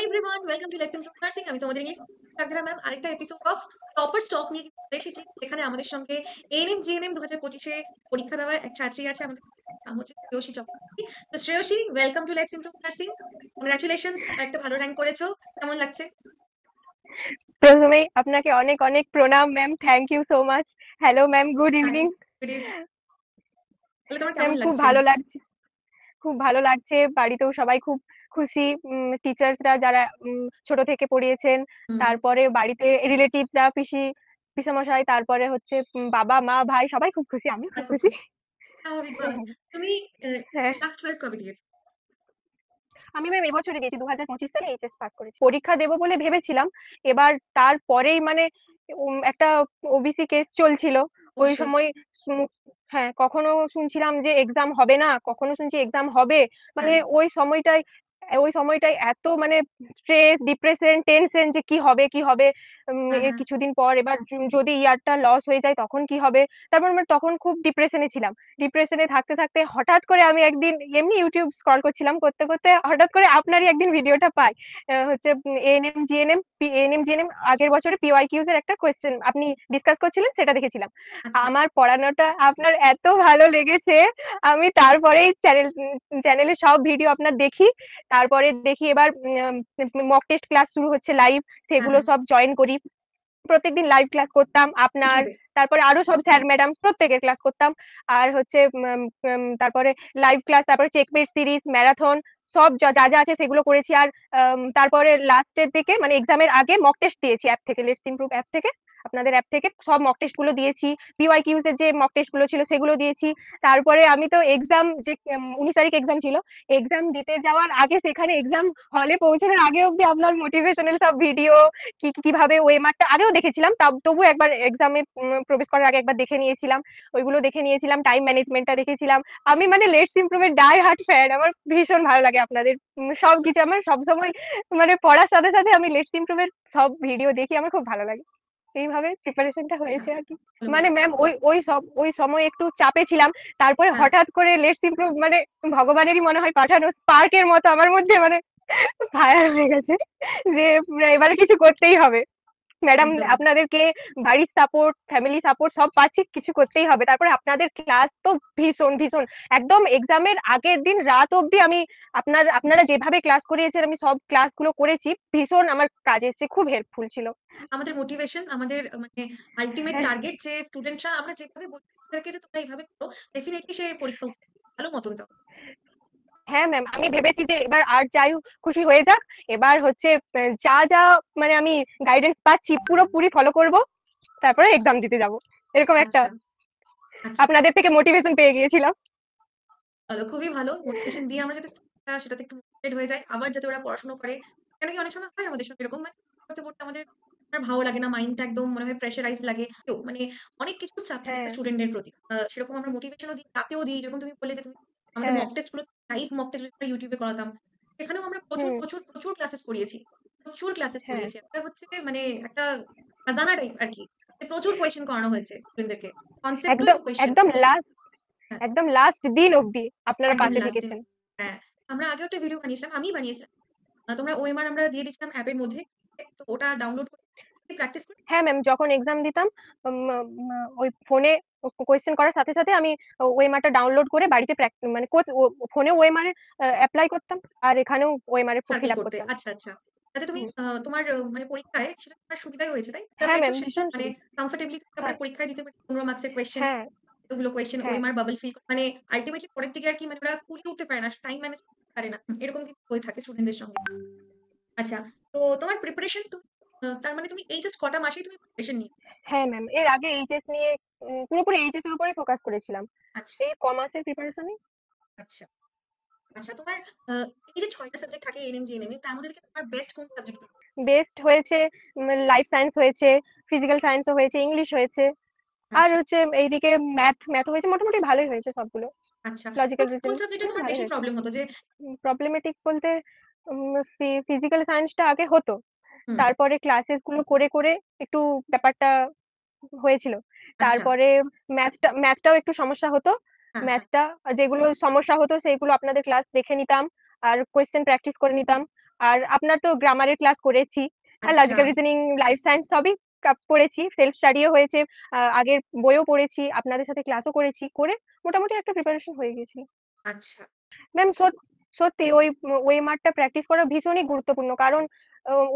Everyone, welcome to let's improve nursing. আমি তোমাদের English Sagra ma'am আরেকটা এপিসোড অফ টপার স্টক নিয়ে চলে এসেছি। এখানে আমাদের সঙ্গে এএনএম জিএনএম 2025-এ পরীক্ষা দেওয়ার এক ছাত্রী আছে, আমাদের নাম হচ্ছে শ্রেয়সী চক্রবর্তী। তো Shreyasi, welcome to let's improve nursing. Congratulations, একটা ভালো র্যাঙ্ক করেছো। কেমন লাগছে? প্রথমেই আপনাকে অনেক অনেক প্রণাম ma'am. Thank you so much. Hello ma'am, good hi, evening. Good evening. তাহলে তোমার ম্যাম কেমন খুব লাগছে? ভালো লাগছে, খুব ভালো লাগছে। বাড়িতেও সবাই খুব খুশি। টিচার্সরা যারা ছোট থেকে পড়িয়েছেন, হুম। তারপরে বাড়িতে রিলেটিভসরা, পিসামশাই, তারপরে হচ্ছে বাবা মা ভাই সবাই খুব খুশি, আমি সবাই খুব খুব খুশি। খুশি, স্বাভাবিকভাবে। তুমি হ্যাঁ, ক্লাস 12 কবে দিয়েছো? আমি ম্যাম এবছরে দিয়েছি, 2025 সালে এইচএস পাস করেছি। পরীক্ষা দেবো বলে ভেবেছিলাম, এবার তারপরেই মানে একটা ওবিসি কেস চলছিল ওই অবশ্যই। সময়। উম, হ্যাঁ, কখনো শুনছিলাম যে এক্সাম হবে না, কখনো শুনছি এক্সাম হবে। মানে হ্যাঁ। ওই সময়টাই এত মানে স্ট্রেস, ডিপ্রেশন, টেনশন যে কি হবে কি হবে। হ্যাঁ। এর হ্যাঁ। কিছুদিন পর এবার যদি ইয়ারটা লস হয়ে যায় তখন কি হবে। তারপর আমি তখন খুব ডিপ্রেশনে ছিলাম। ডিপ্রেশনে থাকতে থাকতে হঠাৎ করে আমি একদিন এমনি ইউটিউব স্ক্রল করছিলাম, করতে করতে হঠাৎ করে আপনারই একদিন ভিডিওটা পাই। হচ্ছে এএনএম জিএনএম আগের বছরে পিওয়াইকিউজ এর একটা কোয়েশ্চেন আপনি ডিসকাস করছিলেন, সেটা দেখেছিলাম। আচ্ছা। আমার পড়ানোটা আপনার এত ভালো লেগেছে, আমি তারপরেই চ্যানেলে সব ভিডিও আপনার দেখি। তারপরে দেখি এবার মক টেস্ট ক্লাস শুরু হচ্ছে লাইভ, হ্যাঁ। সেগুলো হ্যাঁ। সব জয়েন করি। প্রত্যেকদিন লাইভ ক্লাস করতাম আপনার। ইউটিউবে। তারপরে আরো সব স্যার ম্যাডাম প্রত্যেকের ক্লাস করতাম। আর হচ্ছে তারপরে লাইভ ক্লাস, তারপরে চেকমেট সিরিজ, ম্যারাথন, সব যা যা যা আছে সেগুলো করেছি। আর তারপরে লাস্টের দিকে মানে এক্সামের আগে মক টেস্ট দিয়েছি অ্যাপ থেকে, লেটস ইমপ্রুভ অ্যাপ থেকে, আপনাদের অ্যাপ থেকে সব মক টেস্ট গুলো দিয়েছি। পিওয়াইকিউজ এর যে মক টেস্ট গুলো ছিল সেগুলো দিয়েছি। তারপরে আমি তো এক্সাম যে 19 তারিখ এক্সাম ছিল, এক্সাম দিতে যাওয়ার আগে সেখানে এক্সাম হলে পৌঁছানোর আগে অব্দি আপনার মোটিভেশনাল সব ভিডিও, কিভাবে ওএমআরটা আগেও দেখেছিলাম, তবু একবার এক্সামে প্রবেশ করার আগে একবার দেখে নিয়েছিলাম। ওইগুলো দেখে নিয়েছিলাম, টাইম ম্যানেজমেন্টটা দেখেছিলাম। আমি মানে লেটস ইমপ্রুভের ডাই হার্ট ফ্যান। আমার ভীষণ ভালো লাগে আপনাদের সবকিছু। আমার সবসময় মানে পড়ার সাথে সাথে আমি লেটস ইমপ্রুভের সব ভিডিও দেখি, আমার খুব ভালো লাগে। এইভাবে প্রিপারেশনটা আচ্ছা, হয়েছে আর কি। ভালো মানে ভালো। ম্যাম ওই সময় একটু চাপে ছিলাম। তারপরে হ্যাঁ। হঠাৎ করে লেটস ইমপ্রুভ মানে ভগবানেরই মনে হয় পাঠানো স্পার্কের মতো আমার মধ্যে, মানে ফায়ার হয়ে গেছে যে এবারে কিছু করতেই হবে। ম্যাডাম একদম। আপনাদেরকে বাড়ির সাপোর্ট, ফ্যামিলি সাপোর্ট সব পাচ্ছি, কিছু করতেই হবে। তারপরে আপনাদের ক্লাস তো ভীষণ ভীষণ, একদম এক্সামের আগের দিন রাত অবধি আমি আপনারা যেভাবে ক্লাস করিয়েছেন আমি সব ক্লাসগুলো করেছি, ভীষণ আমার কাজে এসেছে, খুব হেল্পফুল ছিল। আমাদের মোটিভেশন, আমাদের মানে আল্টিমেট হ্যাঁ, টার্গেট যে স্টুডেন্টরা আমরা যেভাবে বলি তাদেরকে যে তোমরা এইভাবে করো, ডেফিনেটলি সে পরীক্ষা ভালো মতন দাও। হ্যাঁ ম্যাম, আমি ভেবেছি যে এবার আর যাই খুশি হয়ে যাক। এবার হচ্ছে যা যা মানে আমি গাইডেন্স পাচ্ছি পুরোপুরি ফলো করব, তারপরে এক্সাম দিতে যাব, এরকম একটা আচ্ছা। আচ্ছা, আপনাদের থেকে মোটিভেশন পেয়ে গিয়েছিলাম। ভালো, খুবই ভালো। মোটিভেশন দিয়ে আমরা যাতে স্টুডেন্টরা সেটাতে একটু মোটিভেটেড হয়ে যায়, আবার যাতে ওরা পড়াশোনা করে। কেন কি অনেক সময় হয় আমাদের সঙ্গে এরকম, মানে পড়তে পড়তে আমাদের আর ভালো লাগে না, মাইন্ডটা একদম মনে হয় প্রেশারাইজ লাগে। কেউ মানে অনেক কিছু চাপ থাকে হ্যাঁ, স্টুডেন্টদের প্রতি। সেরকম আমরা মোটিভেশনও দিই, ক্লাসেও দিই। যেরকম তুমি বললে যে তুমি আমাদের হ্যাঁ, মক টেস্ট গুলো, লাইভ মক টেস্ট আমরা ইউটিউবে করাতাম। সেখানেও আমরা প্রচুর হুম, প্রচুর প্রচুর ক্লাসেস করিয়েছি। প্রচুর ক্লাসেস হ্যাঁ, করিয়েছি। এটা হচ্ছে মানে একটা খাজানা টাইপ আর কি। প্রচুর কোয়েশ্চেন করানো হয়েছে স্টুডেন্টদেরকে। কনসেপ্টুয়াল একদম কোয়েশ্চেন। একদম লাস্ট, একদম লাস্ট দিন অবধি আপনারা একদম পাশে লাস্ট দিন। থেকেছেন। হ্যাঁ, আমরা আগেও একটা ভিডিও বানিয়েছিলাম। আমিই বানিয়েছিলাম। তোমরা ওএমআর আমরা দিয়ে দিয়েছিলাম অ্যাপের মধ্যে। তো ওটা ডাউনলোড করে প্র্যাকটিস করে। হ্যাঁ ম্যাম, যখন এক্সাম দিতাম উম, ওই ফোনে কোয়েশ্চেন করার সাথে সাথে আমি ওএমআরটা ডাউনলোড করে বাড়িতে মানে ফোনে ওএমআর অ্যাপ্লাই করতাম, আর এখানেও ওএমআর এর সার্কেল ফিল আপ করতে। করতাম। আচ্ছা, আচ্ছা। তাতে তুমি হুম, তোমার মানে পরীক্ষায় সেটা তোমার সুবিধাই হয়েছে, তাই? সুবিধা হ্যাঁ পেয়েছো ম্যাম, ভীষণ মানে সুবিধা। কমফোর্টেবলি তুমি তারপরে হ্যাঁ, পরীক্ষায় দিতে পারবে। 15 মার্কসের কোয়েশ্চেন, হ্যাঁ, এতগুলো কোয়েশ্চেন হ্যাঁ, ওএমআর বাবল ফিল মানে আল্টিমেটলি পরের দিকে আর কি মানে ওরা কুলিয়ে উঠতে পারে না, টাইম ম্যানেজ করতে পারে না। এরকম কিন্তু হয়ে থাকে স্টুডেন্টদের সঙ্গে। আচ্ছা, তো তোমার প্রিপারেশন তুমি তার মানে তুমি এই জাস্ট কটা মাসেই তুমি প্রিপারেশন নিয়ে। হ্যাঁ ম্যাম, এর আগে এইচএস নিয়ে পুরোপুরি এইচএস এর উপরে ফোকাস করেছিলাম। আচ্ছা, এই কমার্সের প্রিপারেশনে আচ্ছা। আচ্ছা, তোমার এই যে ৬ টা সাবজেক্ট থাকে এএনএম জিএনএম এ, তার মধ্যে থেকে তোমার বেস্ট কোন সাবজেক্ট? বেস্ট হয়েছে, লাইফ সায়েন্স হয়েছে, ফিজিক্যাল সায়েন্সও হয়েছে, ইংলিশ হয়েছে, আর আচ্ছা, হচ্ছে এইদিকে ম্যাথ হয়েছে, মোটামুটি ভালোই হয়েছে সবগুলো। আচ্ছা। কোন লজিক্যাল কোন রিজনিং সাবজেক্টে তোমার ভালোই বেশি হয়েছে। প্রবলেম হতো যে? প্রবলেমেটিক বলতে ফিজিক্যাল সায়েন্সটা আগে হতো, হুম। তারপরে ক্লাসেস গুলো করে করে একটু ব্যাপারটা হয়েছিল। আচ্ছা। তারপরে ম্যাথটাও একটু সমস্যা হতো। হ্যাঁ, হ্যাঁ। ম্যাথটা যেগুলো সমস্যা হতো সেগুলো আপনাদের ক্লাস দেখে নিতাম, আর কোয়েশ্চেন প্র্যাকটিস করে নিতাম। আর আপনার তো গ্রামারের ক্লাস করেছি, আর আচ্ছা, লজিক্যাল রিজনিং, লাইফ সায়েন্স সবই করেছি, সেলফ স্টাডিও হয়েছে, আগের বইও পড়েছি, আপনাদের সাথে ক্লাসও করেছি, করে মোটামুটি একটা প্রিপারেশন হয়ে গেছিল। আচ্ছা। ম্যাম সত্যি ওই ওএমআরটা প্র্যাকটিস করা ভীষণই গুরুত্বপূর্ণ, কারণ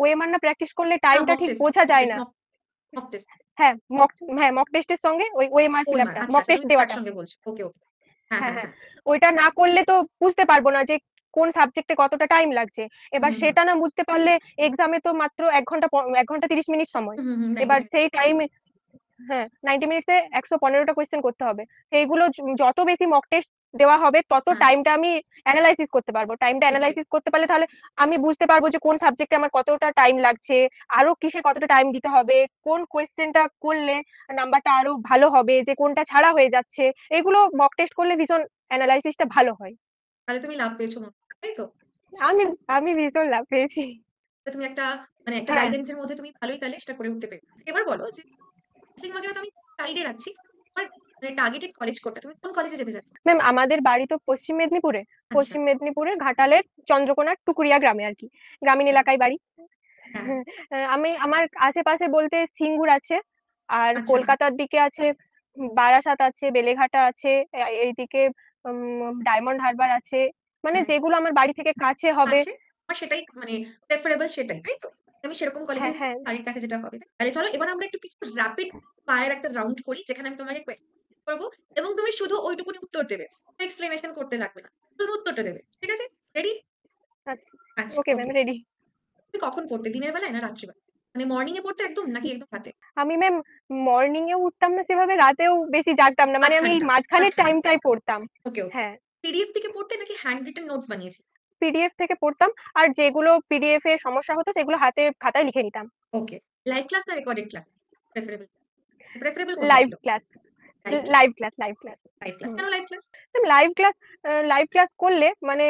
ওএমআর না প্র্যাকটিস করলে টাইমটা মক ঠিক টেস্ট, বোঝা মক যায় টেস্ট, না। Mock test. হ্যাঁ, মক টেস্টের সঙ্গে ওই ওএমআর ফিল ওএমআর। আপটা, আচ্ছা, মক আচ্ছা, টেস্ট তুমি দুটো দেওয়াটা। একসঙ্গে বলছো। ওকে, ওকে। হ্যাঁ, হ্যাঁ, হ্যাঁ, হ্যাঁ। হ্যাঁ। ওইটা না করলে তো বুঝতে পারবো না যে কোন সাবজেক্টে কতটা টাইম লাগছে। হুম, এবার হুম, হুম। সেটা না বুঝতে পারলে এক্সামে তো মাত্র ১ ঘন্টা ১ ঘন্টা ৩০ মিনিট সময়। হুম, হুম, হুম, 90 এবার মিনিট। সেই টাইমে, হ্যাঁ, 90 মিনিটসে ১১৫টা কোয়েশ্চেন করতে হবে। সেইগুলো যত বেশি মক টেস্ট দেওয়া হবে তত হ্যাঁ, টাইমটা আমি এনালাইসিস করতে পারবো। টাইমটা ঠিক, ঠিক। এনালাইসিস করতে পারলে তাহলে আমি বুঝতে পারবো যে কোন সাবজেক্টে আমার কতটা টাইম লাগছে, আরো কিসে কতটা টাইম দিতে হবে, কোন কোয়েশ্চেনটা করলে নাম্বারটা আরো ভালো হবে, যে কোনটা ছাড়া হয়ে যাচ্ছে। এগুলো মক টেস্ট করলে ভীষণ এনালাইসিসটা ভালো হয়। তাহলে তুমি লাভ পেয়েছো তাই তো? আমি আমি ভীষণ লাভ পেয়েছি। তো তুমি একটা মানে একটা হ্যাঁ, গাইডেন্স এর মধ্যে তুমি ভালোই তাহলে সেটা করে উঠতে পেরেছো। এবার বলো যে কাউন্সেলিং বাগেরা তো আমি সাইডে রাখছি। তোমার মানে টার্গেটেড কলেজ কোনটা? তুমি কোন কলেজে যেতে চাচ্ছ? ম্যাম আমাদের বাড়ি তো পশ্চিম মেদিনীপুরে। আচ্ছা, পশ্চিম মেদিনীপুরের ঘাটালের চন্দ্রকোনার টুকুরিয়া গ্রামে আরকি। গ্রামীণ আচ্ছা। এলাকায় বাড়ি। হ্যাঁ, আমি আমার আশেপাশে বলতে সিঙ্গুর আছে, আর আচ্ছা, কলকাতার দিকে আছে বারাসাত আছে, বেলেঘাটা আছে, এইদিকে ডায়মন্ড হারবার আছে। মানে হ্যাঁ, যেগুলো আমার বাড়ি থেকে কাছে হবে। আছে। আমার সেটাই মানে প্রেফারেবল সেটাই, তাই তো? আমি সেরকম কলেজে হ্যাঁ, হ্যাঁ। বাড়ির কাছে যেটা হবে। তাহলে চলো এবার আমরা একটু কিছু র‍্যাপিড ফায়ার একটা রাউন্ড করি যেখানে আমি তোমাকে কোয়েশ্চেন করব এবং তুমি শুধু ওইটুকুনি উত্তর দেবে। এক্সপ্লেনেশন করতে লাগবে না। শুধু উত্তরটা দেবে। ঠিক আছে? রেডি? আচ্ছা। আচ্ছা, ওকে ম্যাম, ওকে। রেডি। তুমি কখন পড়তে? দিনের বেলায় না রাত্রি বেলায়? মানে মর্নিং এ পড়তে একদম নাকি একদম রাতে? আমি ম্যাম মর্নিং এ উঠতাম না সেভাবে, রাতেও বেশি জাগতাম না। মানে আমি এই মাঝখানটা, মাঝখানের মাঝখানটা। টাইমটাই পড়তাম। ওকে, ওকে। হ্যাঁ, পিডিএফ থেকে পড়তে নাকি হ্যান্ড রিটেন নোটস বানিয়েছি? পিডিএফ থেকে পড়তাম। আর যেগুলো পিডিএফ এ সমস্যা হতো সেগুলো হাতে খাতায় লিখে নিতাম। ওকে। লাইভ ক্লাস না রেকর্ডেড ক্লাস? প্রেফারেবল প্রেফারেবল কোনটা লাইভ ছিল? Class, live class, live class, live class. Live class. Hmm. কেন live class? Live class, live class করলে মানে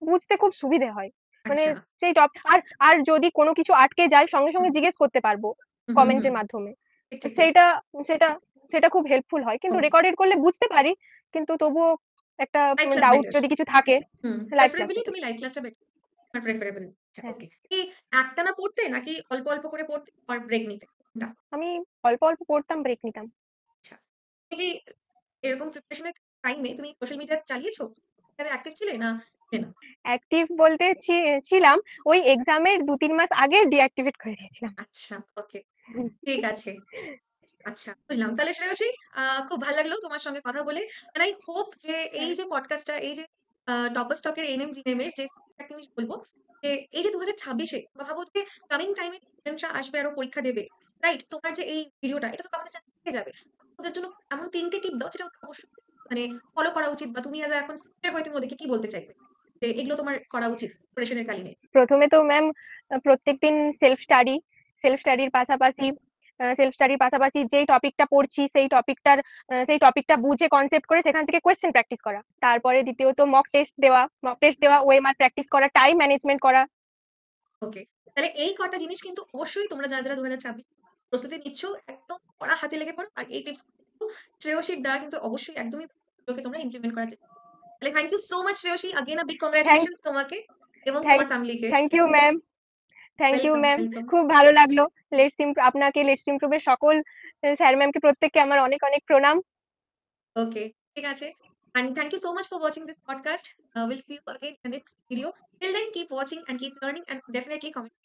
বুঝতে খুব সুবিধে হয়। মানে আচ্ছা। সেই টপ আর আর যদি কোনো কিছু আটকে যায় সঙ্গে হুম, সঙ্গে জিজ্ঞেস করতে পারবো হুম, হুম, হুম। কমেন্টের মাধ্যমে। ঠিক, ঠিক, ঠিক। সেইটা সেটা সেটা খুব হেল্পফুল হয়। কিন্তু ওকে। রেকর্ডেড করলে বুঝতে পারি, কিন্তু তবুও একটা লাইভ ক্লাস ডাউট বেটার। যদি কিছু থাকে, hmm. Live class preferably better. তুমি লাইভ ক্লাসটা বেটার। আমার প্রেফারেবল। আচ্ছা, হ্যাঁ, ওকে। কি একটানা পড়তে নাকি অল্প, অল্প করে পড়তে আর ব্রেক নিতে? কোনটা? আমি অল্প অল্প পড়তাম, ব্রেক নিতাম। আচ্ছা। তুমি কি এরকম প্রিপারেশন এর টাইমে তুমি সোশ্যাল মিডিয়া চালিয়েছো? এখানে অ্যাক্টিভ ছিলে না ছিলে না? অ্যাক্টিভ বলতে ছিলাম, ওই এক্সামের ২-৩ মাস আগে ডিঅ্যাক্টিভেট করে দিয়েছিলাম। আচ্ছা, ওকে। ঠিক আছে। আচ্ছা, বুঝলাম। তাহলে শ্রেয়সী খুব ভাল লাগলো তোমার সঙ্গে কথা বলে। And I hope যে এই হ্যাঁ, যে পডকাস্টটা এই যে টপার স্টক এর এনএম জিএনএম এর যে একটা জিনিস বলব যে এই যে 2026 এ ভাবো যে কামিং টাইম এ স্টুডেন্টরা আসবে আরো পরীক্ষা দেবে। রাইট? তোমার যে এই ভিডিওটা এটা তো তোমাদের জানা হয়ে যাবে। ওদের জন্য এমন ৩ টে টিপ দাও যেটা ওদের অবশ্যই মানে ফলো করা উচিত বা তুমি এখন সিনিয়র হয়ে তুমি ওদেরকে কি বলতে চাইবে? যে এগুলো তোমার করা উচিত প্রিপারেশন এর কালীনে। প্রথমে তো ম্যাম প্রত্যেকদিন সেলফ স্টাডির পাশাপাশি যেই টপিকটা পড়ছি সেই টপিকটা বুঝে কনসেপ্ট করে সেখান থেকে কোয়েশ্চেন প্র্যাকটিস করা। তারপরে দ্বিতীয়ত মক টেস্ট দেওয়া, ওএমআর প্র্যাকটিস করা, টাইম ম্যানেজমেন্ট করা। ওকে। তাহলে এই কটা জিনিস কিন্তু অবশ্যই তোমরা যারা 2026 প্রস্তুতি নিচ্ছ একদম কড়া হাতে লেগে পড়ো। আর এই টিপস কিন্তু শ্রেয়সীর দ্বারা কিন্তু অবশ্যই একদমই এগুলোকে তোমরা ইমপ্লিমেন্ট করার চেষ্টা করো। তাহলে thank you so much Shreyasi. Again a big thank congratulations তোমাকে এবং থ্যাংক তোমার ফ্যামিলিকে। Thank you ma'am. Thank you welcome, ma'am. Welcome. খুব ভালো লাগলো। আপনাকে, লেটস ইমপ্রুভ এর সকল স্যার ম্যামকে প্রত্যেককে আমার অনেক অনেক প্রণাম। ওকে, ঠিক আছে। And thank you so much for watching this podcast. We'll see you again in the next video. Till then, keep watching and keep learning and definitely comment.